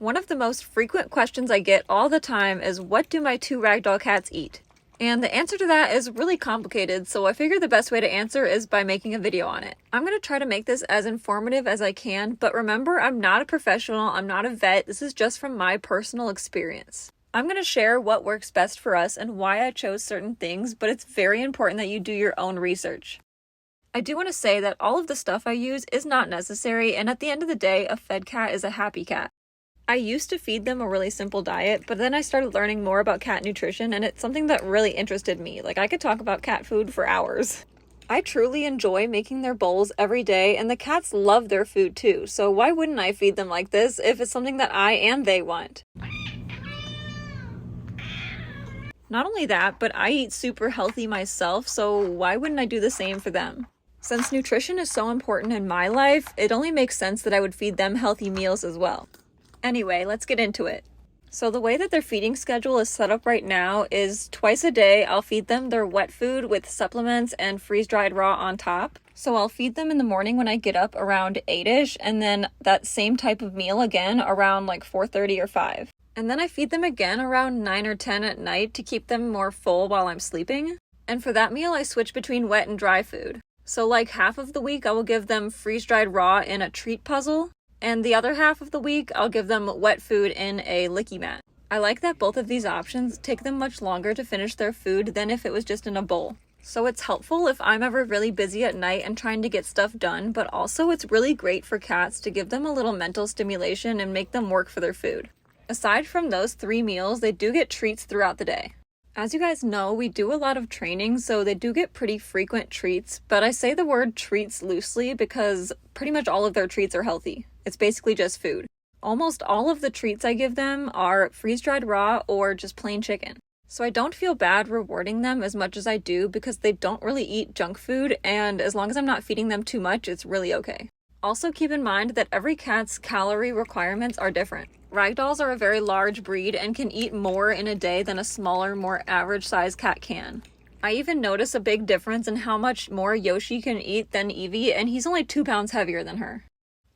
One of the most frequent questions I get all the time is, what do my 2 ragdoll cats eat? And the answer to that is really complicated, so I figured the best way to answer is by making a video on it. I'm going to try to make this as informative as I can, but remember, I'm not a professional, I'm not a vet, this is just from my personal experience. I'm going to share what works best for us and why I chose certain things, but it's very important that you do your own research. I do want to say that all of the stuff I use is not necessary, and at the end of the day, a fed cat is a happy cat. I used to feed them a really simple diet, but then I started learning more about cat nutrition, and it's something that really interested me. Like, I could talk about cat food for hours. I truly enjoy making their bowls every day, and the cats love their food too, so why wouldn't I feed them like this if it's something that I and they want? Not only that, but I eat super healthy myself, so why wouldn't I do the same for them? Since nutrition is so important in my life, it only makes sense that I would feed them healthy meals as well. Anyway, let's get into it. So the way that their feeding schedule is set up right now is twice a day I'll feed them their wet food with supplements and freeze-dried raw on top. So I'll feed them in the morning when I get up around 8ish, and then that same type of meal again around like 4:30 or 5. And then I feed them again around 9 or 10 at night to keep them more full while I'm sleeping. And for that meal I switch between wet and dry food. So like half of the week I will give them freeze-dried raw in a treat puzzle, and the other half of the week, I'll give them wet food in a licky mat. I like that both of these options take them much longer to finish their food than if it was just in a bowl. So it's helpful if I'm ever really busy at night and trying to get stuff done, but also it's really great for cats to give them a little mental stimulation and make them work for their food. Aside from those 3 meals, they do get treats throughout the day. As you guys know, we do a lot of training, so they do get pretty frequent treats, but I say the word treats loosely because pretty much all of their treats are healthy. It's basically just food. Almost all of the treats I give them are freeze-dried raw or just plain chicken. So I don't feel bad rewarding them as much as I do because they don't really eat junk food, and as long as I'm not feeding them too much, it's really okay. Also keep in mind that every cat's calorie requirements are different. Ragdolls are a very large breed and can eat more in a day than a smaller, more average-sized cat can. I even notice a big difference in how much more Yoshi can eat than Evie, and he's only 2 pounds heavier than her.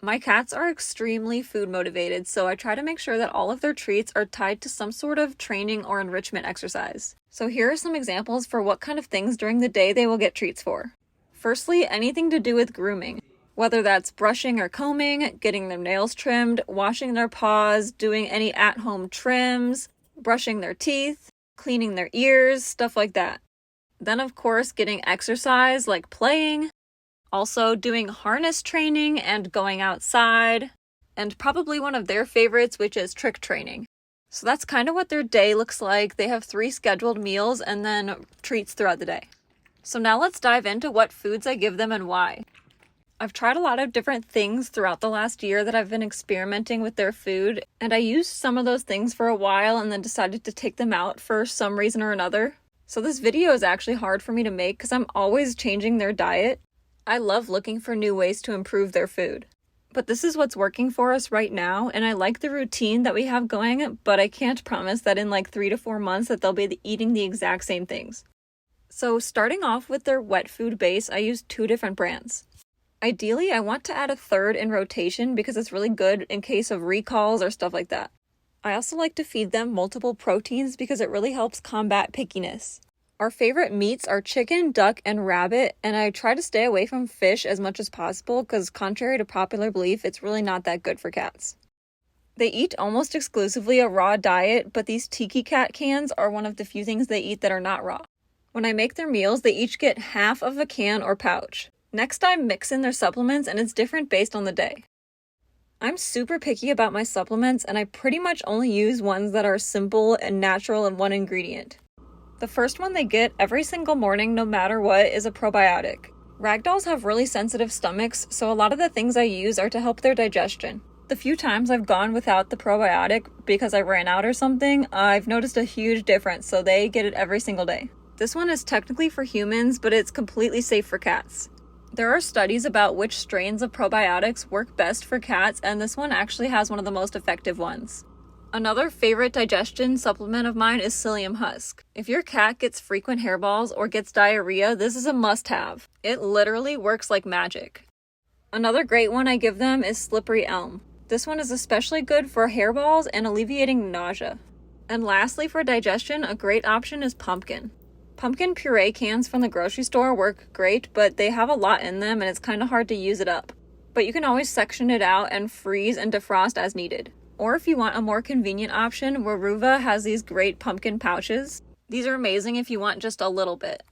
My cats are extremely food motivated, so I try to make sure that all of their treats are tied to some sort of training or enrichment exercise. So here are some examples for what kind of things during the day they will get treats for. Firstly, anything to do with grooming. Whether that's brushing or combing, getting their nails trimmed, washing their paws, doing any at-home trims, brushing their teeth, cleaning their ears, stuff like that. Then of course, getting exercise like playing. Also doing harness training and going outside, and probably one of their favorites, which is trick training. So that's kind of what their day looks like. They have 3 scheduled meals and then treats throughout the day. So now let's dive into what foods I give them and why. I've tried a lot of different things throughout the last year that I've been experimenting with their food, and I used some of those things for a while and then decided to take them out for some reason or another. So this video is actually hard for me to make because I'm always changing their diet. I love looking for new ways to improve their food. But this is what's working for us right now, and I like the routine that we have going, but I can't promise that in like 3 to 4 months that they'll be eating the exact same things. So starting off with their wet food base, I use 2 different brands. Ideally, I want to add a 3rd in rotation because it's really good in case of recalls or stuff like that. I also like to feed them multiple proteins because it really helps combat pickiness. Our favorite meats are chicken, duck, and rabbit, and I try to stay away from fish as much as possible because contrary to popular belief, it's really not that good for cats. They eat almost exclusively a raw diet, but these Tiki Cat cans are one of the few things they eat that are not raw. When I make their meals, they each get half of a can or pouch. Next, I mix in their supplements, and it's different based on the day. I'm super picky about my supplements, and I pretty much only use ones that are simple and natural in one ingredient. The first one they get every single morning, no matter what, is a probiotic. Ragdolls have really sensitive stomachs, so a lot of the things I use are to help their digestion. The few times I've gone without the probiotic because I ran out or something, I've noticed a huge difference, so they get it every single day. This one is technically for humans, but it's completely safe for cats. There are studies about which strains of probiotics work best for cats, and this one actually has one of the most effective ones. Another favorite digestion supplement of mine is psyllium husk. If your cat gets frequent hairballs or gets diarrhea, this is a must-have. It literally works like magic. Another great one I give them is slippery elm. This one is especially good for hairballs and alleviating nausea. And lastly, for digestion, a great option is pumpkin. Pumpkin puree cans from the grocery store work great, but they have a lot in them and it's kind of hard to use it up. But you can always section it out and freeze and defrost as needed. Or if you want a more convenient option, Weruva has these great pumpkin pouches. These are amazing if you want just a little bit.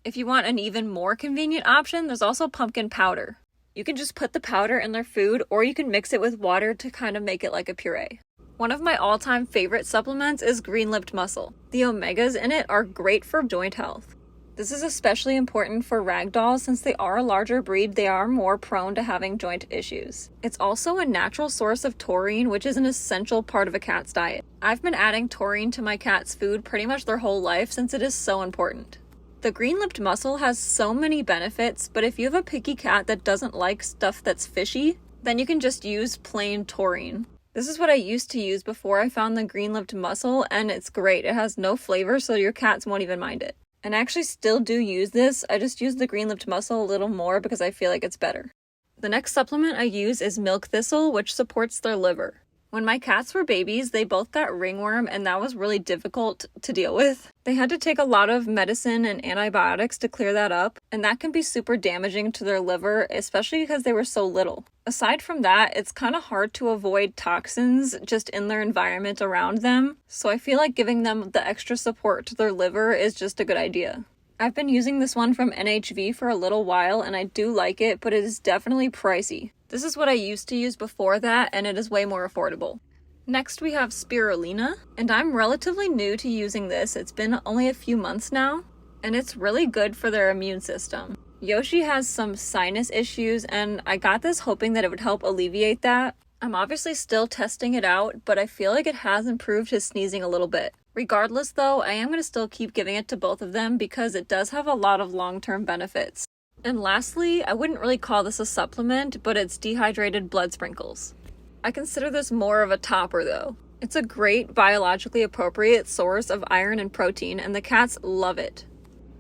If you want an even more convenient option, there's also pumpkin powder. You can just put the powder in their food, or you can mix it with water to kind of make it like a puree. One of my all-time favorite supplements is green-lipped mussel. The omegas in it are great for joint health. This is especially important for Ragdoll since they are a larger breed, they are more prone to having joint issues. It's also a natural source of taurine, which is an essential part of a cat's diet. I've been adding taurine to my cat's food pretty much their whole life since it is so important. The green-lipped mussel has so many benefits, but if you have a picky cat that doesn't like stuff that's fishy, then you can just use plain taurine. This is what I used to use before I found the green-lipped mussel, and it's great. It has no flavor, so your cats won't even mind it. And I actually still do use this. I just use the green-lipped mussel a little more because I feel like it's better. The next supplement I use is milk thistle, which supports their liver. When my cats were babies, they both got ringworm, and that was really difficult to deal with. They had to take a lot of medicine and antibiotics to clear that up, and that can be super damaging to their liver, especially because they were so little. Aside from that, it's kind of hard to avoid toxins just in their environment around them, so I feel like giving them the extra support to their liver is just a good idea. I've been using this one from NHV for a little while, and I do like it, but it is definitely pricey. This is what I used to use before that, and it is way more affordable. Next we have spirulina, and I'm relatively new to using this. It's been only a few months now, and it's really good for their immune system. Yoshi has some sinus issues, and I got this hoping that it would help alleviate that. I'm obviously still testing it out, but I feel like it has improved his sneezing a little bit. Regardless though, I am going to still keep giving it to both of them because it does have a lot of long-term benefits. And lastly, I wouldn't really call this a supplement, but it's dehydrated blood sprinkles. I consider this more of a topper though. It's a great biologically appropriate source of iron and protein, and the cats love it.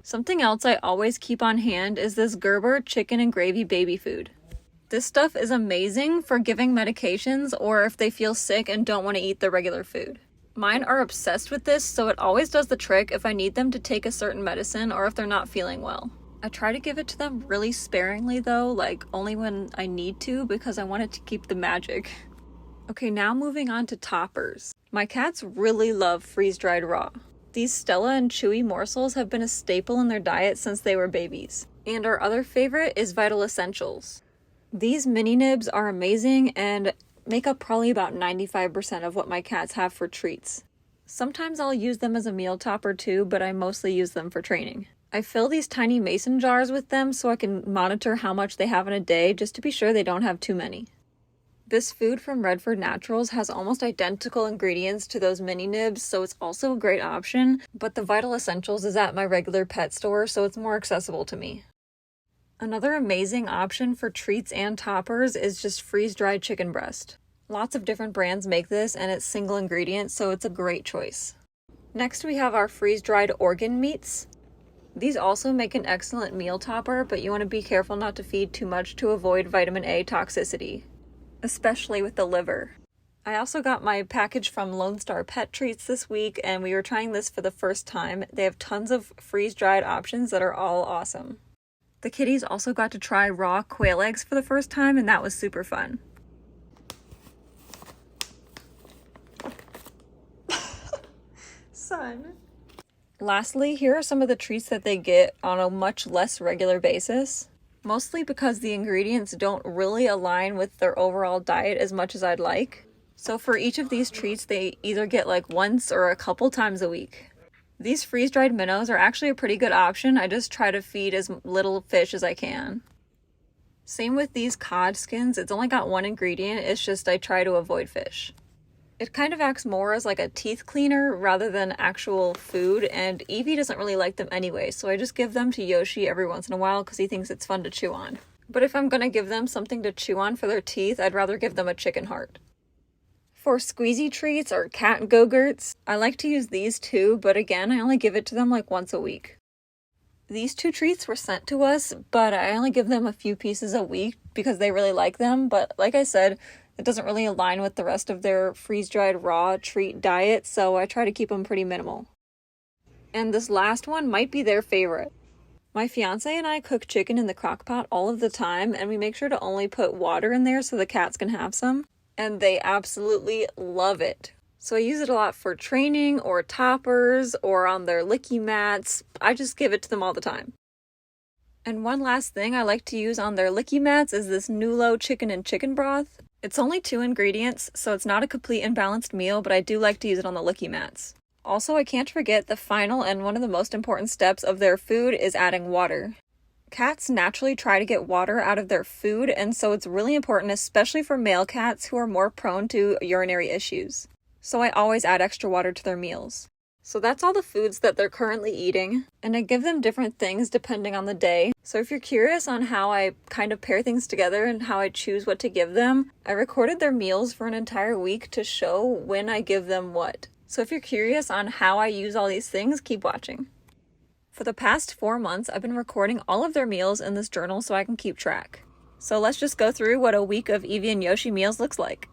Something else I always keep on hand is this Gerber chicken and gravy baby food. This stuff is amazing for giving medications or if they feel sick and don't want to eat the regular food. Mine are obsessed with this, so it always does the trick if I need them to take a certain medicine or if they're not feeling well. I try to give it to them really sparingly though, like only when I need to because I want it to keep the magic. Okay, now moving on to toppers. My cats really love freeze-dried raw. These Stella and Chewy morsels have been a staple in their diet since they were babies. And our other favorite is Vital Essentials. These mini nibs are amazing and make up probably about 95% of what my cats have for treats. Sometimes I'll use them as a meal topper too, but I mostly use them for training. I fill these tiny mason jars with them so I can monitor how much they have in a day just to be sure they don't have too many. This food from Redford Naturals has almost identical ingredients to those mini nibs, so it's also a great option, but the Vital Essentials is at my regular pet store, so it's more accessible to me. Another amazing option for treats and toppers is just freeze-dried chicken breast. Lots of different brands make this, and it's single ingredient, so it's a great choice. Next we have our freeze-dried organ meats. These also make an excellent meal topper, but you want to be careful not to feed too much to avoid vitamin A toxicity, especially with the liver. I also got my package from Lone Star Pet Treats this week, and we were trying this for the first time. They have tons of freeze-dried options that are all awesome. The kitties also got to try raw quail eggs for the first time, and that was super fun. Son. Lastly, here are some of the treats that they get on a much less regular basis, mostly because the ingredients don't really align with their overall diet as much as I'd like. So for each of these treats, they either get like once or a couple times a week. These freeze-dried minnows are actually a pretty good option. I just try to feed as little fish as I can. Same with these cod skins. It's only got one ingredient. It's just I try to avoid fish. It kind of acts more as like a teeth cleaner rather than actual food, and Evie doesn't really like them anyway, so I just give them to Yoshi every once in a while because he thinks it's fun to chew on. But if I'm gonna give them something to chew on for their teeth, I'd rather give them a chicken heart. For squeezy treats or cat go-gurts, I like to use these too, but again, I only give it to them like once a week. These two treats were sent to us, but I only give them a few pieces a week because they really like them, but like I said, It doesn't really align with the rest of their freeze-dried raw treat diet, so I try to keep them pretty minimal. And this last one might be their favorite. My fiance and I cook chicken in the crock pot all of the time, and we make sure to only put water in there so the cats can have some. And they absolutely love it. So I use it a lot for training or toppers or on their licky mats. I just give it to them all the time. And one last thing I like to use on their licky mats is this Nulo chicken and chicken broth. It's only 2 ingredients, so it's not a complete and balanced meal, but I do like to use it on the licky mats. Also, I can't forget the final and one of the most important steps of their food is adding water. Cats naturally try to get water out of their food, and so it's really important, especially for male cats who are more prone to urinary issues. So I always add extra water to their meals. So that's all the foods that they're currently eating, and I give them different things depending on the day. So if you're curious on how I kind of pair things together and how I choose what to give them, I recorded their meals for an entire week to show when I give them what. So if you're curious on how I use all these things, keep watching. For the past 4 months, I've been recording all of their meals in this journal so I can keep track. So let's just go through what a week of Evie and Yoshi meals looks like.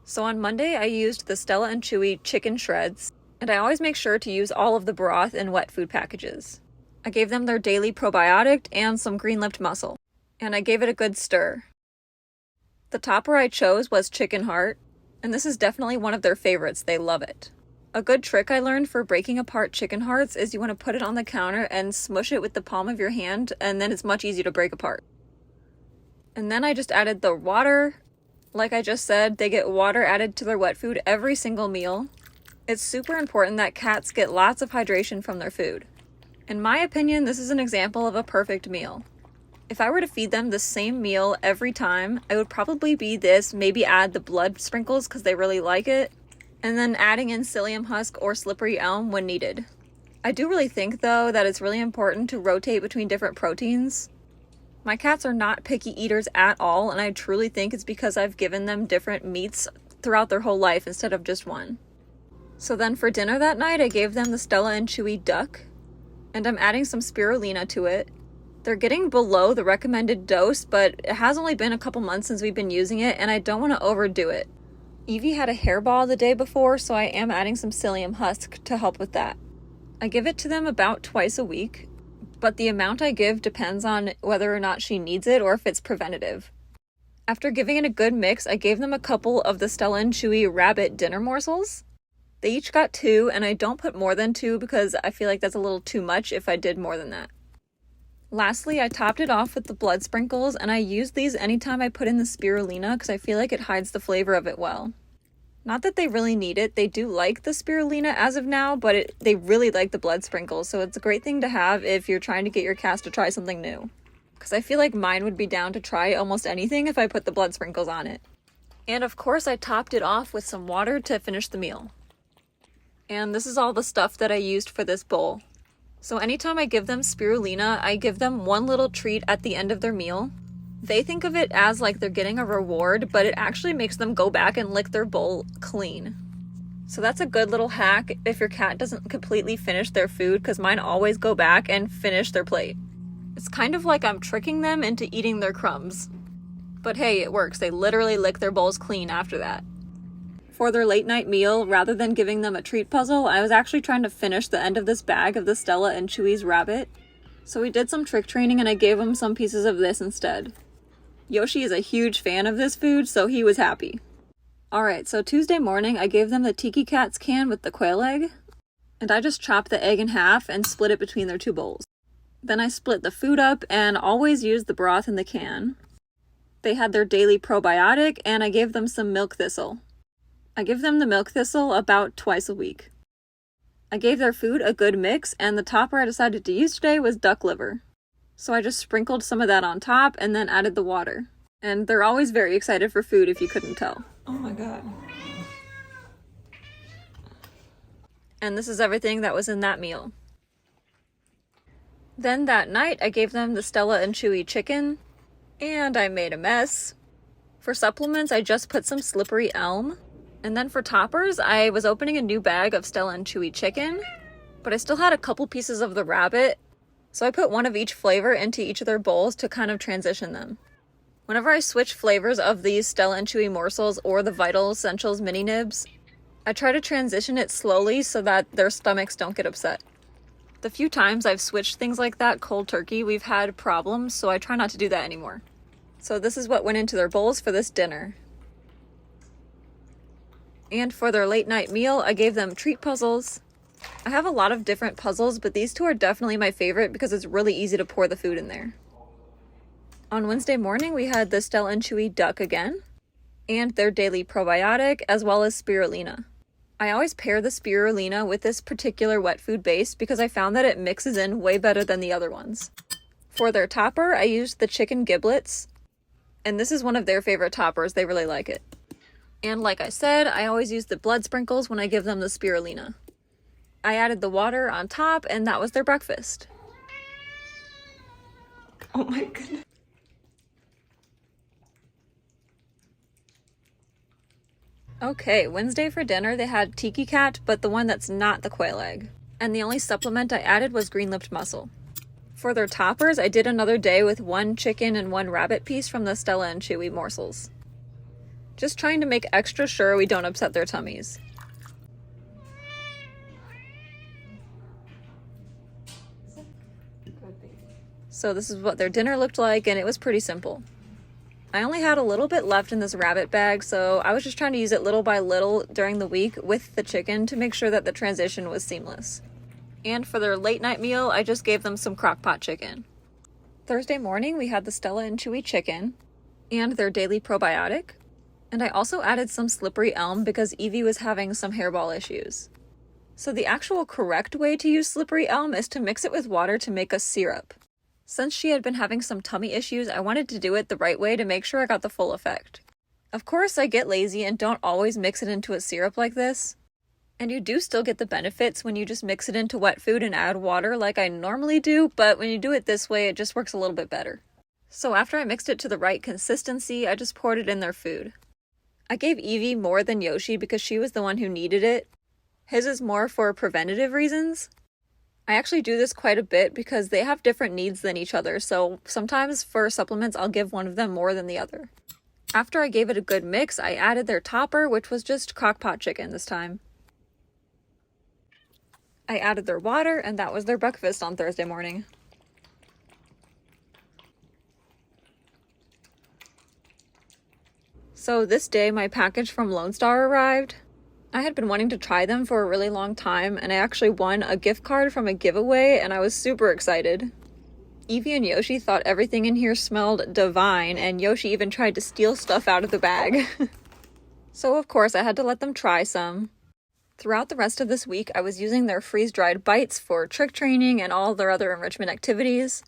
So on Monday, I used the Stella and Chewy chicken shreds, and I always make sure to use all of the broth in wet food packages. I gave them their daily probiotic and some green-lipped mussel, and I gave it a good stir. The topper I chose was chicken heart, and this is definitely one of their favorites. They love it. A good trick I learned for breaking apart chicken hearts is you want to put it on the counter and smush it with the palm of your hand, and then it's much easier to break apart. And then I just added the water. Like I just said, they get water added to their wet food every single meal. It's super important that cats get lots of hydration from their food. In my opinion, this is an example of a perfect meal. If I were to feed them the same meal every time, it would probably be this, maybe add the blood sprinkles because they really like it, and then adding in psyllium husk or slippery elm when needed. I do really think, though, that it's really important to rotate between different proteins. My cats are not picky eaters at all, and I truly think it's because I've given them different meats throughout their whole life instead of just one. So then for dinner that night, I gave them the Stella and Chewy duck, and I'm adding some spirulina to it. They're getting below the recommended dose, but it has only been a couple months since we've been using it, and I don't want to overdo it. Evie had a hairball the day before, so I am adding some psyllium husk to help with that. I give it to them about twice a week, but the amount I give depends on whether or not she needs it or if it's preventative. After giving it a good mix, I gave them a couple of the Stella and Chewy rabbit dinner morsels. They each got 2, and I don't put more than 2 because I feel like that's a little too much if I did more than that. Lastly, I topped it off with the blood sprinkles, and I use these anytime I put in the spirulina because I feel like it hides the flavor of it well. Not that they really need it, they do like the spirulina as of now, but they really like the blood sprinkles, so it's a great thing to have if you're trying to get your cats to try something new. Because I feel like mine would be down to try almost anything if I put the blood sprinkles on it. And of course I topped it off with some water to finish the meal. And this is all the stuff that I used for this bowl. So anytime I give them spirulina, I give them one little treat at the end of their meal. They think of it as like they're getting a reward, but it actually makes them go back and lick their bowl clean. So that's a good little hack if your cat doesn't completely finish their food, because mine always go back and finish their plate. It's kind of like I'm tricking them into eating their crumbs. But hey, it works. They literally lick their bowls clean after that. For their late night meal, rather than giving them a treat puzzle, I was actually trying to finish the end of this bag of the Stella and Chewy's rabbit. So we did some trick training and I gave them some pieces of this instead. Yoshi is a huge fan of this food, so he was happy. Alright, so Tuesday morning I gave them the Tiki Cats can with the quail egg, and I just chopped the egg in half and split it between their 2 bowls. Then I split the food up and always used the broth in the can. They had their daily probiotic and I gave them some milk thistle. I give them the milk thistle about twice a week. I gave their food a good mix, and the topper I decided to use today was duck liver. So I just sprinkled some of that on top and then added the water. And they're always very excited for food if you couldn't tell. Oh my god. And this is everything that was in that meal. Then that night I gave them the Stella and Chewy chicken, and I made a mess. For supplements I just put some slippery elm. And then for toppers, I was opening a new bag of Stella and Chewy chicken, but I still had a couple pieces of the rabbit, so I put one of each flavor into each of their bowls to kind of transition them. Whenever I switch flavors of these Stella and Chewy morsels or the Vital Essentials mini nibs, I try to transition it slowly so that their stomachs don't get upset. The few times I've switched things like that cold turkey, we've had problems, so I try not to do that anymore. So this is what went into their bowls for this dinner. And for their late night meal, I gave them treat puzzles. I have a lot of different puzzles, but these two are definitely my favorite because it's really easy to pour the food in there. On Wednesday morning, we had the Stella and Chewy duck again, and their daily probiotic, as well as spirulina. I always pair the spirulina with this particular wet food base because I found that it mixes in way better than the other ones. For their topper, I used the chicken giblets, and this is one of their favorite toppers. They really like it. And like I said, I always use the blood sprinkles when I give them the spirulina. I added the water on top, and that was their breakfast. Oh my goodness. Okay, Wednesday for dinner they had tiki cat, but the one that's not the quail egg. And the only supplement I added was green-lipped mussel. For their toppers, I did another day with 1 chicken and 1 rabbit piece from the Stella and Chewy morsels. Just trying to make extra sure we don't upset their tummies. So this is what their dinner looked like, and it was pretty simple. I only had a little bit left in this rabbit bag, so I was just trying to use it little by little during the week with the chicken to make sure that the transition was seamless. And for their late night meal, I just gave them some crock pot chicken. Thursday morning, we had the Stella and Chewy chicken and their daily probiotic. And I also added some slippery elm because Evie was having some hairball issues. So the actual correct way to use slippery elm is to mix it with water to make a syrup. Since she had been having some tummy issues, I wanted to do it the right way to make sure I got the full effect. Of course, I get lazy and don't always mix it into a syrup like this. And you do still get the benefits when you just mix it into wet food and add water like I normally do, but when you do it this way, it just works a little bit better. So after I mixed it to the right consistency, I just poured it in their food. I gave Evie more than Yoshi because she was the one who needed it. His is more for preventative reasons. I actually do this quite a bit because they have different needs than each other, so sometimes for supplements I'll give one of them more than the other. After I gave it a good mix, I added their topper, which was just crock pot chicken this time. I added their water, and that was their breakfast on Thursday morning. So this day, my package from Lone Star arrived. I had been wanting to try them for a really long time, and I actually won a gift card from a giveaway, and I was super excited. Evie and Yoshi thought everything in here smelled divine, and Yoshi even tried to steal stuff out of the bag. So of course, I had to let them try some. Throughout the rest of this week, I was using their freeze-dried bites for trick training and all their other enrichment activities.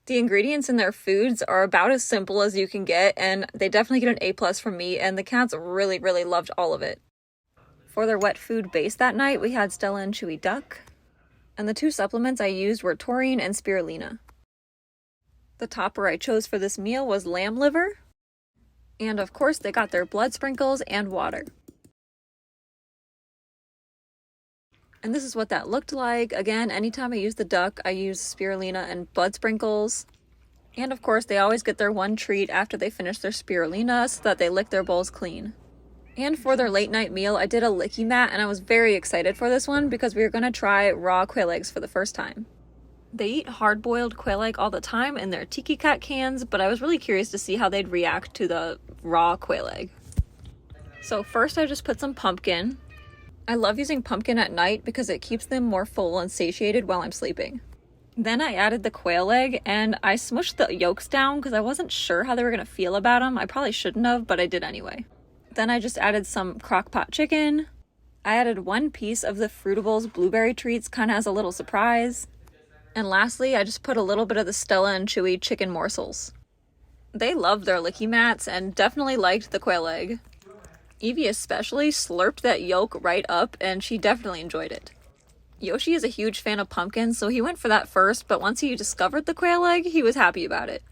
The ingredients in their foods are about as simple as you can get, and they definitely get an A+ from me, and the cats really, really loved all of it. For their wet food base that night, we had Stella and Chewy duck, and the 2 supplements I used were taurine and spirulina. The topper I chose for this meal was lamb liver, and of course they got their blood sprinkles and water. And this is what that looked like. Again, anytime I use the duck, I use spirulina and blood sprinkles. And of course, they always get their 1 treat after they finish their spirulina so that they lick their bowls clean. And for their late night meal, I did a licky mat, and I was very excited for this one because we were going to try raw quail eggs for the first time. They eat hard-boiled quail egg all the time in their tiki cat cans, but I was really curious to see how they'd react to the raw quail egg. So first I just put some pumpkin. I love using pumpkin at night because it keeps them more full and satiated while I'm sleeping. Then I added the quail egg, and I smushed the yolks down because I wasn't sure how they were going to feel about them. I probably shouldn't have, but I did anyway. Then I just added some crock pot chicken. I added 1 piece of the Fruitables blueberry treats kind of as a little surprise. And lastly, I just put a little bit of the Stella and Chewy chicken morsels. They loved their licky mats and definitely liked the quail egg. Evie especially slurped that yolk right up, and she definitely enjoyed it. Yoshi is a huge fan of pumpkin, so he went for that first, but once he discovered the quail egg, he was happy about it.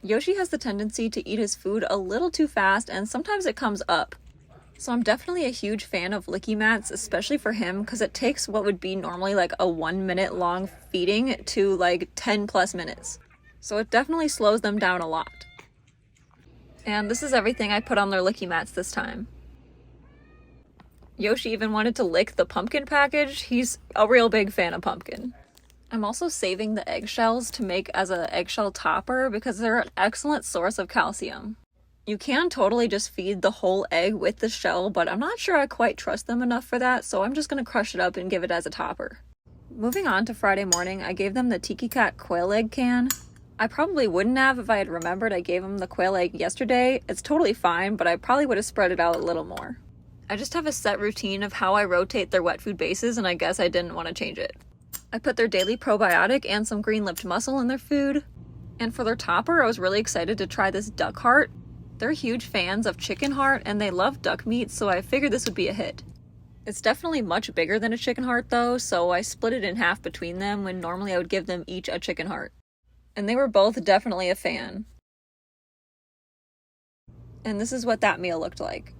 Yoshi has the tendency to eat his food a little too fast, and sometimes it comes up. So I'm definitely a huge fan of licky mats, especially for him, because it takes what would be normally like a 1 minute long feeding to like 10+ minutes. So it definitely slows them down a lot. And this is everything I put on their licky mats this time. Yoshi even wanted to lick the pumpkin package. He's a real big fan of pumpkin. I'm also saving the eggshells to make as an eggshell topper because they're an excellent source of calcium. You can totally just feed the whole egg with the shell, but I'm not sure I quite trust them enough for that, so I'm just going to crush it up and give it as a topper. Moving on to Friday morning, I gave them the Tiki Cat quail egg can. I probably wouldn't have if I had remembered I gave them the quail egg yesterday. It's totally fine, but I probably would have spread it out a little more. I just have a set routine of how I rotate their wet food bases, and I guess I didn't want to change it. I put their daily probiotic and some green-lipped mussel in their food. And for their topper, I was really excited to try this duck heart. They're huge fans of chicken heart, and they love duck meat, so I figured this would be a hit. It's definitely much bigger than a chicken heart though, so I split it in half between them when normally I would give them each a chicken heart. And they were both definitely a fan. And this is what that meal looked like.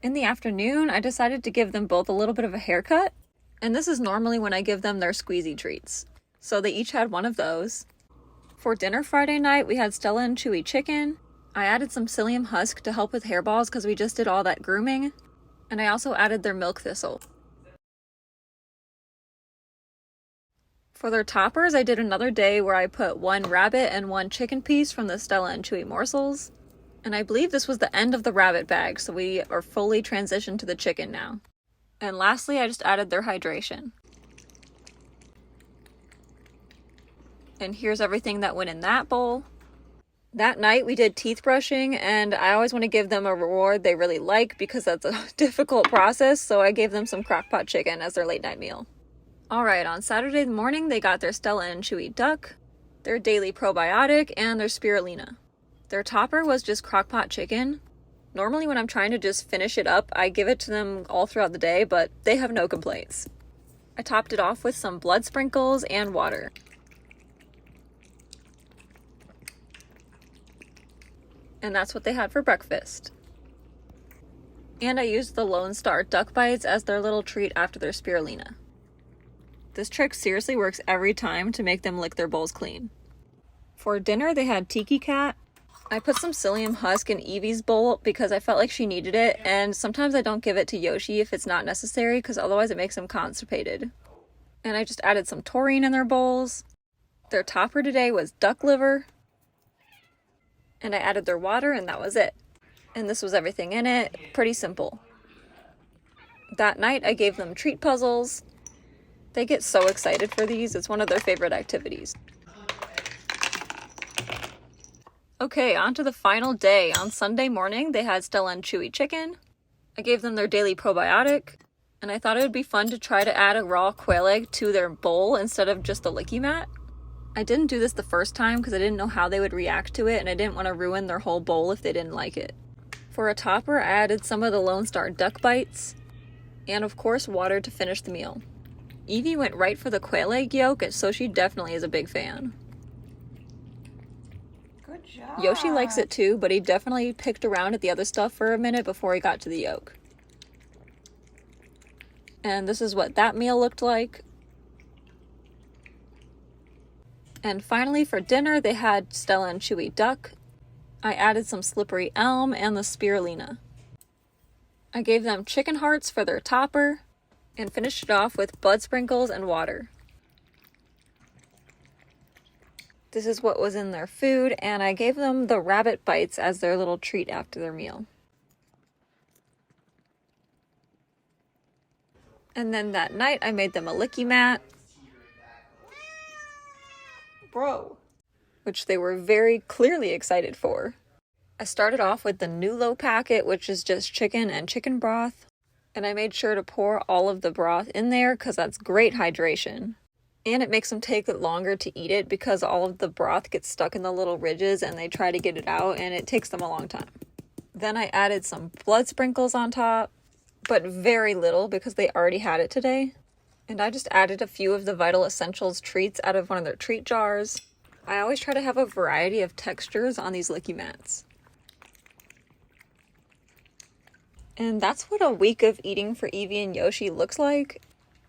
In the afternoon, I decided to give them both a little bit of a haircut. And this is normally when I give them their squeezy treats. So they each had one of those. For dinner Friday night, we had Stella and Chewy chicken. I added some psyllium husk to help with hairballs because we just did all that grooming. And I also added their milk thistle. For their toppers, I did another day where I put one rabbit and one chicken piece from the Stella and Chewy morsels. And I believe this was the end of the rabbit bag, so we are fully transitioned to the chicken now. And lastly, I just added their hydration. And here's everything that went in that bowl. That night we did teeth brushing, and I always want to give them a reward they really like because that's a difficult process, so I gave them some crock-pot chicken as their late night meal. Alright, on Saturday morning they got their Stella and Chewy duck, their daily probiotic, and their spirulina. Their topper was just crock-pot chicken. Normally when I'm trying to just finish it up, I give it to them all throughout the day, but they have no complaints. I topped it off with some blood sprinkles and water. And that's what they had for breakfast. And I used the Lone Star duck bites as their little treat after their spirulina. This trick seriously works every time to make them lick their bowls clean. For dinner they had Tiki Cat. I put some psyllium husk in Evie's bowl because I felt like she needed it, and sometimes I don't give it to Yoshi if it's not necessary because otherwise it makes him constipated. And I just added some taurine in their bowls. Their topper today was duck liver. And I added their water, and that was it. And this was everything in it. Pretty simple. That night I gave them treat puzzles. They get so excited for these. It's one of their favorite activities. Okay, on to the final day. On Sunday morning, they had Stella and Chewy chicken. I gave them their daily probiotic. And I thought it would be fun to try to add a raw quail egg to their bowl instead of just the licky mat. I didn't do this the first time because I didn't know how they would react to it, and I didn't want to ruin their whole bowl if they didn't like it. For a topper, I added some of the Lone Star duck bites. And of course, water to finish the meal. Evie went right for the quail egg yolk, so she definitely is a big fan. Good job. Yoshi likes it too, but he definitely picked around at the other stuff for a minute before he got to the yolk. And this is what that meal looked like. And finally for dinner, they had Stella and Chewy duck. I added some slippery elm and the spirulina. I gave them chicken hearts for their topper and finished it off with blood sprinkles and water. This is what was in their food, and I gave them the rabbit bites as their little treat after their meal. And then that night, I made them a licky mat. Bro. Which they were very clearly excited for. I started off with the Nulo packet, which is just chicken and chicken broth. And I made sure to pour all of the broth in there because that's great hydration. And it makes them take it longer to eat it because all of the broth gets stuck in the little ridges and they try to get it out and it takes them a long time. Then I added some blood sprinkles on top, but very little because they already had it today. And I just added a few of the Vital Essentials treats out of one of their treat jars. I always try to have a variety of textures on these licky mats. And that's what a week of eating for Evie and Yoshi looks like.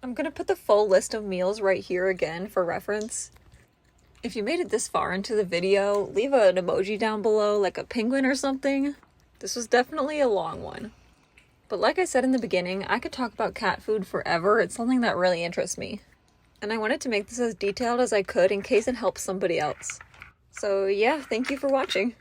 I'm going to put the full list of meals right here again for reference. If you made it this far into the video, leave an emoji down below, like a penguin or something. This was definitely a long one. But like I said in the beginning, I could talk about cat food forever. It's something that really interests me. And I wanted to make this as detailed as I could in case it helps somebody else. So yeah, thank you for watching.